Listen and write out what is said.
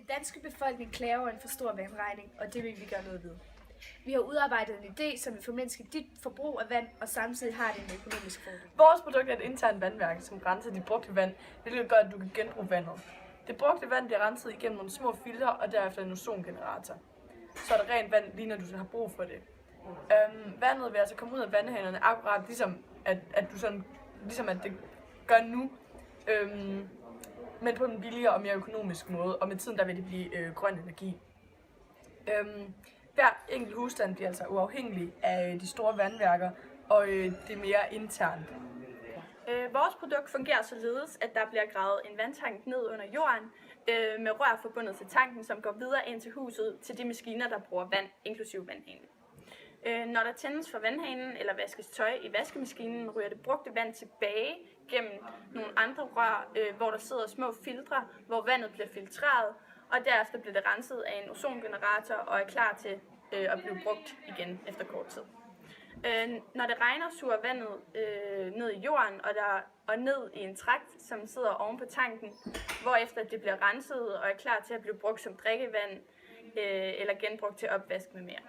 Den danske befolkning klager over en for stor vandregning, og det vil vi gøre noget ved. Vi har udarbejdet en idé, som vil formindske dit forbrug af vand, og samtidig har det en økonomisk fordel. Vores produkt er et internt vandværk, som renser dit brugte vand, hvilket gør, at du kan genbruge vandet. Det brugte vand bliver renset igennem nogle små filtre, og derefter en ozongenerator. Så er det rent vand, lige når du har brug for det. Vandet vil altså komme ud af vandhanerne, akkurat ligesom at det gør nu, men på en billigere og mere økonomisk måde, og med tiden der vil det blive grøn energi. Hver enkelt husstand bliver altså uafhængig af de store vandværker, og det er mere internt. Vores produkt fungerer således, at der bliver gravet en vandtank ned under jorden med rør forbundet til tanken, som går videre ind til huset til de maskiner, der bruger vand, inklusive vandhanen. Når der tændes for vandhanen eller vaskes tøj i vaskemaskinen, ryger det brugte vand tilbage gennem nogle andre rør, hvor der sidder små filtre, hvor vandet bliver filtreret, og derefter bliver det renset af en ozongenerator og er klar til at blive brugt igen efter kort tid. Når det regner, suger vandet ned i jorden og ned i en trakt, som sidder oven på tanken, hvorefter det bliver renset og er klar til at blive brugt som drikkevand eller genbrugt til opvask med mere.